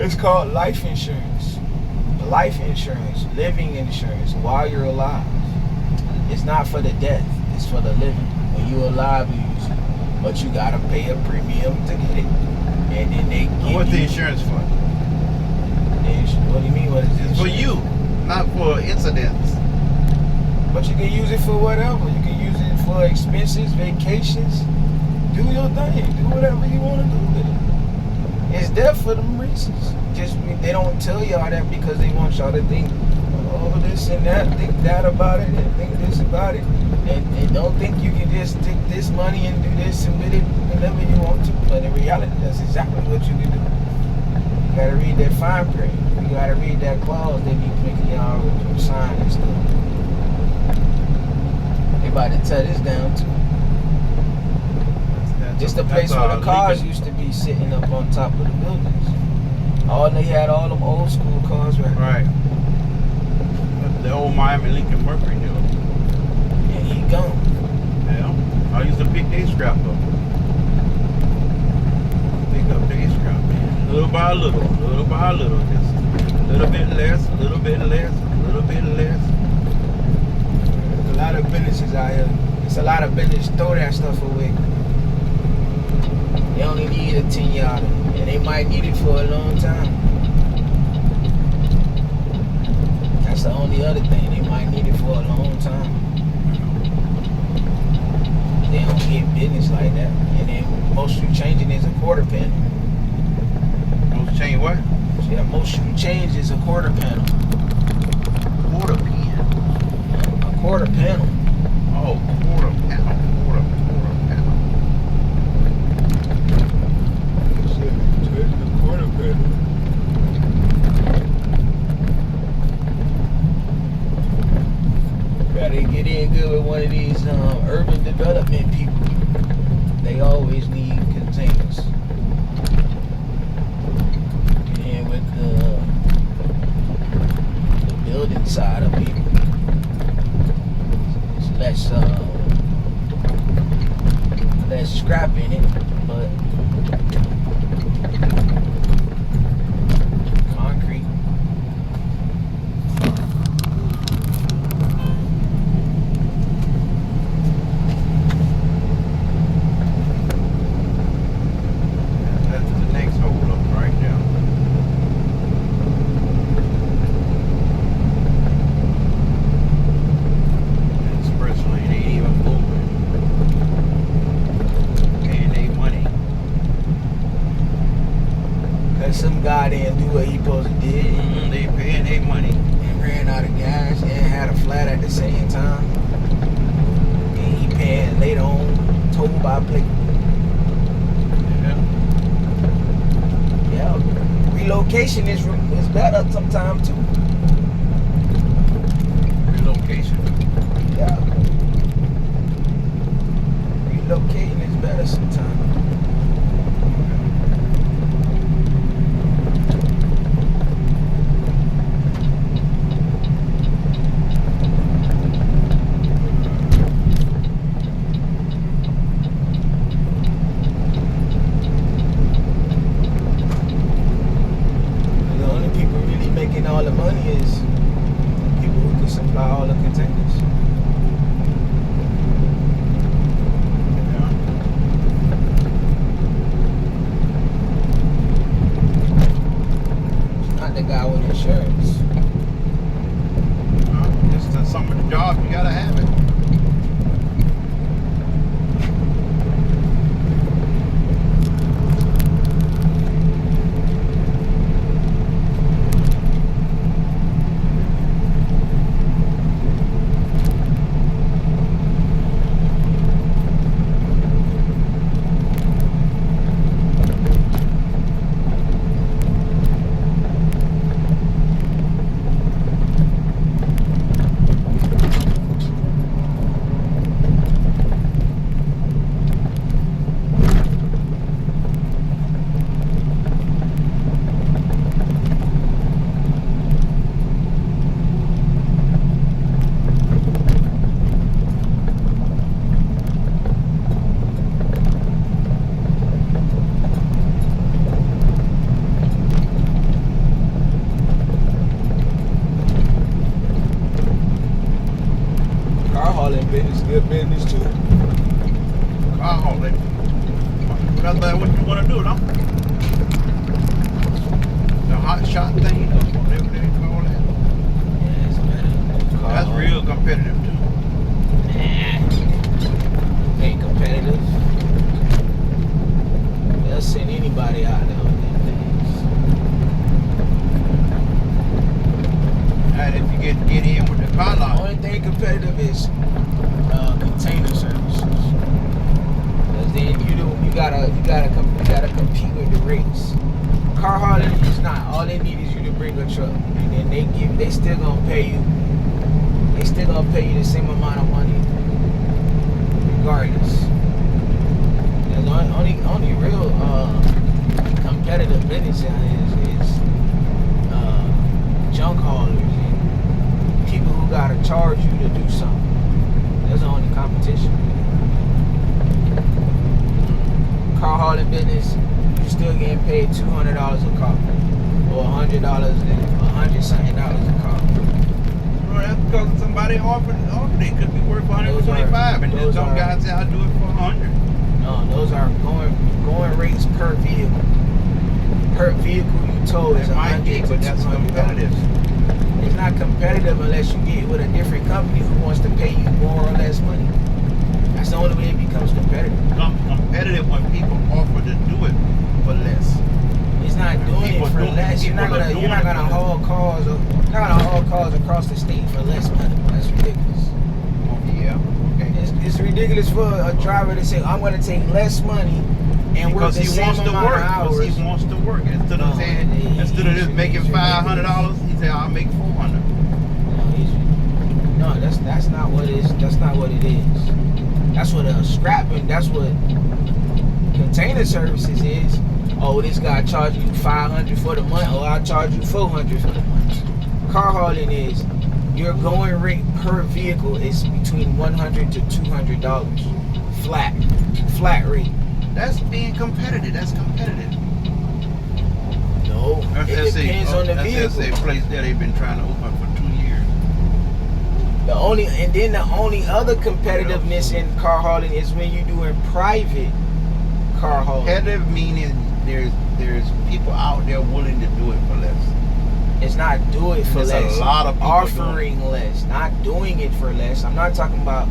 [SPEAKER 3] It's called life insurance. Life insurance, living insurance while you're alive. It's not for the death, it's for the living. When you're alive, you use it. But you gotta pay a premium to get it. And then they give
[SPEAKER 1] What's
[SPEAKER 3] you
[SPEAKER 1] the insurance for?
[SPEAKER 3] What do you mean? What is it?
[SPEAKER 1] It's for you, not for incidents.
[SPEAKER 3] But you can use it for whatever. You can use it for expenses, vacations. Do your thing. Do whatever you want to do with it. It's there for them reasons. Just they don't tell y'all that because they want y'all to think, oh, this and that, think that about it, and think this about it, and don't think you can just take this money and do this and with it whenever you want to. But in reality, that's exactly what you can do. You gotta read that fine print. You gotta read that clause they be making y'all sign and stuff. They about to tear this down too. Just the place where the cars used to be sitting up on top of the buildings. They had all them old school cars right there.
[SPEAKER 1] Right. The old Miami Lincoln Mercury deal.
[SPEAKER 3] And he gone.
[SPEAKER 1] Yeah. I used to pick their scrap up. Pick up their scrap, man. Little by little, just a little bit less, a little bit less, a little bit less.
[SPEAKER 3] There's a lot of businesses out here. It's a lot of business throw that stuff away. They only need a 10-yarder, and they might need it for a long time. That's the only other thing. They might need it for a long time. They don't get business like that. And then most you changing is a quarter panel.
[SPEAKER 1] Most change what?
[SPEAKER 3] Yeah, most you change is a quarter panel.
[SPEAKER 1] Quarter pan.
[SPEAKER 3] A quarter panel.
[SPEAKER 1] Oh, quarter panel. Quarter panel.
[SPEAKER 3] Quarter panel. Gotta get in good with one of these urban development people. They always need containers. side of it. It's less scrap in it, but concrete.
[SPEAKER 1] That's the next hold up right there. Express lane ain't even moving. Paying they money.
[SPEAKER 3] Cause some guy didn't do what he supposed to did
[SPEAKER 1] They paying they money.
[SPEAKER 3] and ran out of gas and had a flat at the same time. And he paying later on, told by plate.
[SPEAKER 1] Yeah.
[SPEAKER 3] Yeah, relocation is better sometimes too.
[SPEAKER 1] Relocation.
[SPEAKER 3] Yeah. Relocating is better sometimes. The only people really making all the money is people who can supply all the containers. It's not the guy with insurance.
[SPEAKER 1] Just some of the jobs you gotta have it.
[SPEAKER 3] Car hauling business, good business too.
[SPEAKER 1] Car hauling. That's like what you wanna do, no? The hot shot thing, whatever they call that.
[SPEAKER 3] Yeah, it's better. Car
[SPEAKER 1] That's
[SPEAKER 3] hauling.
[SPEAKER 1] real competitive too.
[SPEAKER 3] Ain't competitive. They'll send anybody out there on them things.
[SPEAKER 1] And if you get in with the car
[SPEAKER 3] The
[SPEAKER 1] lot,
[SPEAKER 3] only thing competitive is container services. Cause then you gotta compete with the rates. Car hauling is not. All they need is you to bring a truck, and then they still gonna pay you. They still gonna pay you the same amount of money, regardless. The only real competitive business is junk haulers and people who gotta charge you to do something. That's the only competition. Car hauling business, you still getting paid $200 a car, or $100 something a car.
[SPEAKER 1] well, that's because somebody offered it could be worth 125, and then
[SPEAKER 3] those
[SPEAKER 1] some
[SPEAKER 3] are-
[SPEAKER 1] guys say I'll do it for 100.
[SPEAKER 3] No, those are going rates per vehicle. Per vehicle you tow is
[SPEAKER 1] It might be,
[SPEAKER 3] 100 to
[SPEAKER 1] but that's
[SPEAKER 3] $200.
[SPEAKER 1] competitive.
[SPEAKER 3] It's not competitive unless you get with a different company who wants to pay you more or less money. That's the only way it becomes competitive.
[SPEAKER 1] Becomes competitive when people offer to do it for less.
[SPEAKER 3] It's not doing
[SPEAKER 1] People
[SPEAKER 3] it for
[SPEAKER 1] doing-
[SPEAKER 3] less. You're not
[SPEAKER 1] people are
[SPEAKER 3] gonna
[SPEAKER 1] doing it for
[SPEAKER 3] haul cars. Not gonna haul cars across the state for less money. That's ridiculous.
[SPEAKER 1] Yeah. Okay.
[SPEAKER 3] It's ridiculous for a driver to say, I'm going to take less money and work
[SPEAKER 1] Because
[SPEAKER 3] the
[SPEAKER 1] he
[SPEAKER 3] same
[SPEAKER 1] wants to
[SPEAKER 3] amount
[SPEAKER 1] work.
[SPEAKER 3] of hours.
[SPEAKER 1] Because he wants to work. Instead of
[SPEAKER 3] No,
[SPEAKER 1] saying, instead of just
[SPEAKER 3] he's
[SPEAKER 1] making
[SPEAKER 3] ridiculous.
[SPEAKER 1] $500, he say I'll make 400.
[SPEAKER 3] No, that's not what it is. That's not what it is. That's what scrapping. That's what container services is. Oh, this guy charge you $500 for the month, or I charge you $400 for the month. Car hauling is Your going rate per vehicle is between $100 to $200 flat rate.
[SPEAKER 1] That's being competitive. That's competitive.
[SPEAKER 3] No, it depends on the vehicle.
[SPEAKER 1] That's a place that they've been trying to open for 2 years.
[SPEAKER 3] The only other competitiveness in car hauling is when you're doing private car hauling.
[SPEAKER 1] Competitive meaning there's people out there willing to do it for less.
[SPEAKER 3] It's not do it for
[SPEAKER 1] There's
[SPEAKER 3] less.
[SPEAKER 1] a lot of people
[SPEAKER 3] offering less, not doing it for less. I'm not talking about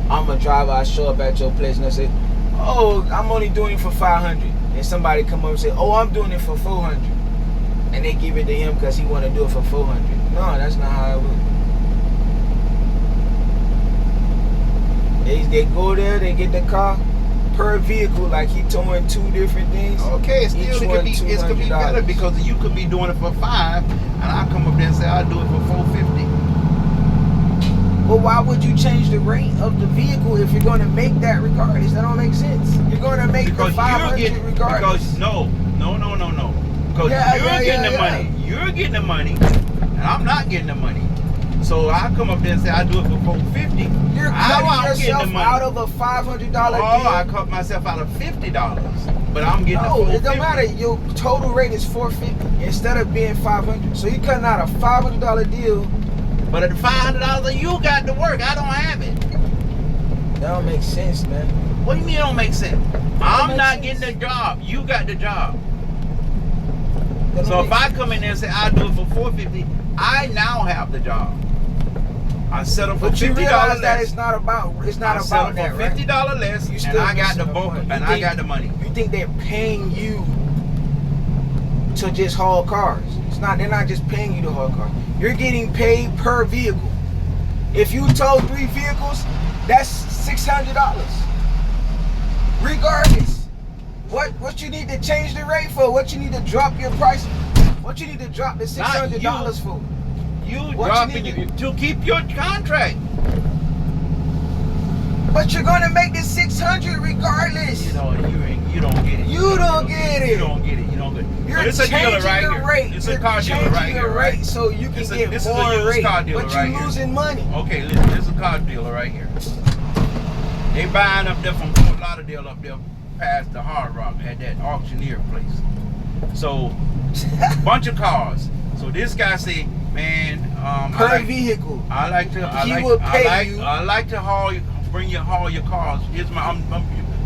[SPEAKER 3] I'm a driver. I show up at your place and I say, "Oh, I'm only doing it for 500," and somebody come up and say, "Oh, I'm doing it for 400," and they give it to him because he want to do it for 400. No, that's not how it works. They go there, they get the car per vehicle, like he towing 2 different things.
[SPEAKER 1] Okay, it could be better because you could be doing it for $5, and I come up there and say I'll do it for $450.
[SPEAKER 3] Well, why would you change the rate of the vehicle if you're going to make that regardless? That don't make sense. You're going to make the 500 regardless.
[SPEAKER 1] Because no. Because you're getting the money. You're getting the money, and I'm not getting the money. So I come up there and say I do it for $450.
[SPEAKER 3] You're cutting yourself out of a $500 deal.
[SPEAKER 1] I cut myself out of $50, but I'm getting the $450.
[SPEAKER 3] It don't matter. Your total rate is $450 instead of being $500. So you're cutting out a $500 deal.
[SPEAKER 1] But at $500, you got to work. I don't have it.
[SPEAKER 3] That don't make sense, man.
[SPEAKER 1] What do you mean it don't make sense? I'm not getting the job. You got the job. So if I come in there and say I do it for $450, I now have the job. I settle for $50
[SPEAKER 3] but you realize that
[SPEAKER 1] less.
[SPEAKER 3] it's not about that, right?
[SPEAKER 1] $50 less,
[SPEAKER 3] You
[SPEAKER 1] and I got the bulk, and I got the money.
[SPEAKER 3] You think they're paying you to just haul cars? It's not. They're not just paying you to haul cars. You're getting paid per vehicle. If you tow 3 vehicles, that's $600. Regardless, what you need to change the rate for? What you need to drop your price? What you need to drop the $600 for?
[SPEAKER 1] You dropping to keep your contract.
[SPEAKER 3] But you're gonna make the $600 regardless.
[SPEAKER 1] You don't get it.
[SPEAKER 3] You don't get it.
[SPEAKER 1] You don't get it.
[SPEAKER 3] You're
[SPEAKER 1] it's a dealer right
[SPEAKER 3] the
[SPEAKER 1] here.
[SPEAKER 3] rate.
[SPEAKER 1] It's a car dealer right here, right?
[SPEAKER 3] So you can get
[SPEAKER 1] this
[SPEAKER 3] more
[SPEAKER 1] is a used
[SPEAKER 3] rate,
[SPEAKER 1] car dealer
[SPEAKER 3] but
[SPEAKER 1] right
[SPEAKER 3] you're
[SPEAKER 1] here.
[SPEAKER 3] losing money.
[SPEAKER 1] Okay, listen, this is a car dealer right here. They buying up there from Fort Lauderdale up there past the Hard Rock at that auctioneer place. So, bunch of cars. So this guy say, man,
[SPEAKER 3] per vehicle.
[SPEAKER 1] I like to haul your cars. Here's my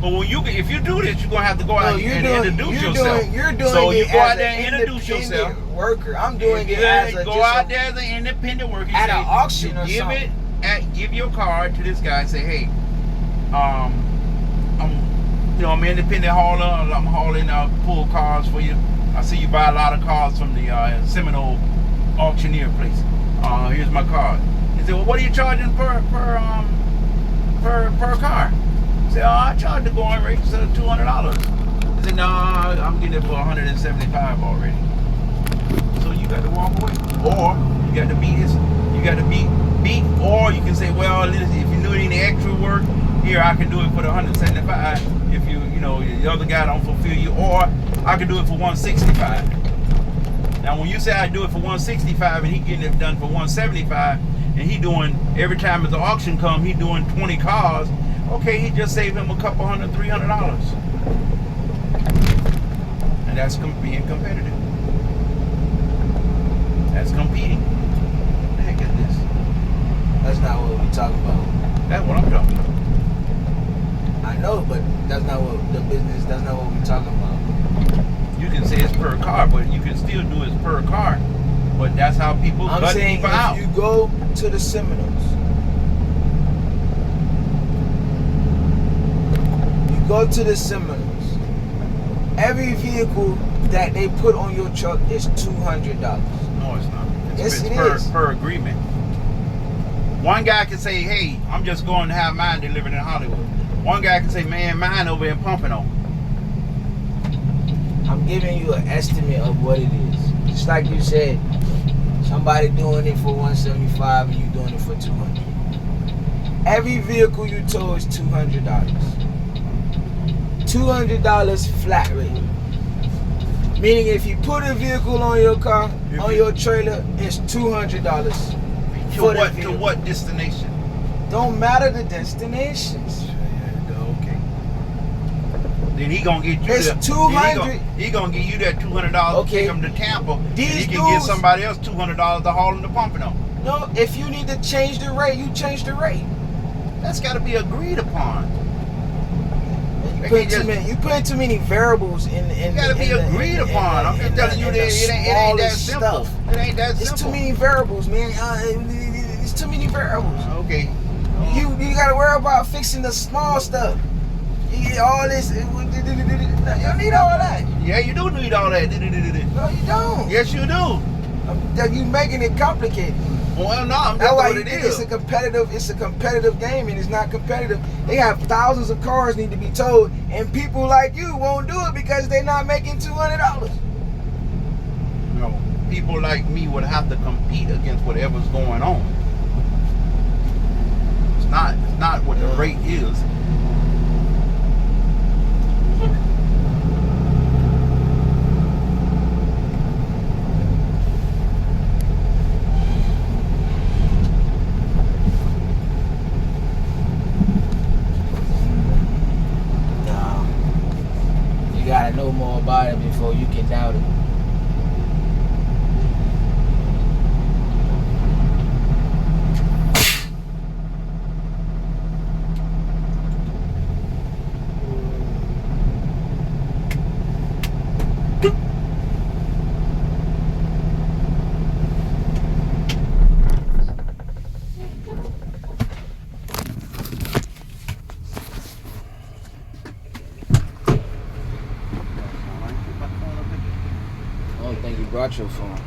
[SPEAKER 1] but when if you do this, you're gonna have to go out here and introduce yourself.
[SPEAKER 3] You're doing
[SPEAKER 1] so you
[SPEAKER 3] it
[SPEAKER 1] go
[SPEAKER 3] as
[SPEAKER 1] out there
[SPEAKER 3] an
[SPEAKER 1] and introduce yourself.
[SPEAKER 3] independent worker. I'm doing it as a
[SPEAKER 1] go out there as an independent worker.
[SPEAKER 3] At an auction or something.
[SPEAKER 1] Give your card to this guy and say, hey, I'm an independent hauler. I'm hauling full cars for you. I see you buy a lot of cars from the Seminole auctioneer place. Here's my card. He said, well, what are you charging per car? I said, I charge the going rate instead of $200. I said, no, I'm getting it for $175 already. So you got to walk away, or you got to beat this. You got to beat, or you can say, well, listen, if you need any extra work, here I can do it for the $175. If the other guy don't fulfill you, or I can do it for $165. Now, when you say I do it for $165 and he getting it done for $175, and he doing every time as the auction come, he doing 20 cars. Okay, he just saved him a couple $100, $300, and that's being competitive. That's competing. What the heck is this?
[SPEAKER 3] That's not what we're talking about.
[SPEAKER 1] That's what I'm talking about.
[SPEAKER 3] I know, but that's not what the business. That's not what we're talking about.
[SPEAKER 1] You can say it's per car, but you can still do it per car. But that's how people cut people out.
[SPEAKER 3] If you go to the Seminoles, every vehicle that they put on your truck is $200.
[SPEAKER 1] No, it's not.
[SPEAKER 3] Yes, it is.
[SPEAKER 1] Per agreement. One guy can say, hey, I'm just going to have mine delivered in Hollywood. One guy can say, man, mine over in Pompano.
[SPEAKER 3] I'm giving you an estimate of what it is. Just like you said, somebody doing it for $175 and you doing it for $200. Every vehicle you tow is $200. $200 flat rate. Meaning if you put a vehicle on your car, on your trailer, it's $200
[SPEAKER 1] To
[SPEAKER 3] for the
[SPEAKER 1] what? To
[SPEAKER 3] vehicle.
[SPEAKER 1] what destination?
[SPEAKER 3] Don't matter the destinations.
[SPEAKER 1] Okay. Then he gonna get you
[SPEAKER 3] It's
[SPEAKER 1] the
[SPEAKER 3] $200.
[SPEAKER 1] He gonna give you that $200 to
[SPEAKER 3] Okay.
[SPEAKER 1] take him to Tampa.
[SPEAKER 3] These
[SPEAKER 1] and he can
[SPEAKER 3] dudes-
[SPEAKER 1] get somebody else $200 to haul him to Pompano.
[SPEAKER 3] No, if you need to change the rate, you change the rate.
[SPEAKER 1] That's got to be agreed upon.
[SPEAKER 3] You
[SPEAKER 1] They
[SPEAKER 3] put
[SPEAKER 1] can't
[SPEAKER 3] too
[SPEAKER 1] just-
[SPEAKER 3] many. You put too many variables in.
[SPEAKER 1] It got to be agreed upon. I'm just telling you that it ain't that simple. It ain't that
[SPEAKER 3] It's
[SPEAKER 1] simple.
[SPEAKER 3] too many variables, man. It's too many variables.
[SPEAKER 1] Okay.
[SPEAKER 3] You got to worry about fixing the small stuff. You get all this. You don't need all that.
[SPEAKER 1] Yeah, you do need all that.
[SPEAKER 3] No, you don't.
[SPEAKER 1] Yes, you do.
[SPEAKER 3] You making it complicated.
[SPEAKER 1] Well, no, I'm
[SPEAKER 3] That's
[SPEAKER 1] just
[SPEAKER 3] why
[SPEAKER 1] what
[SPEAKER 3] you
[SPEAKER 1] it
[SPEAKER 3] think
[SPEAKER 1] is.
[SPEAKER 3] it's a competitive game, and it's not competitive. They have thousands of cars need to be towed, and people like you won't do it because they're not making $200.
[SPEAKER 1] No, people like me would have to compete against whatever's going on. It's not what the rate is.
[SPEAKER 3] No, you gotta know more about it before you can doubt it. I don't think you brought your phone.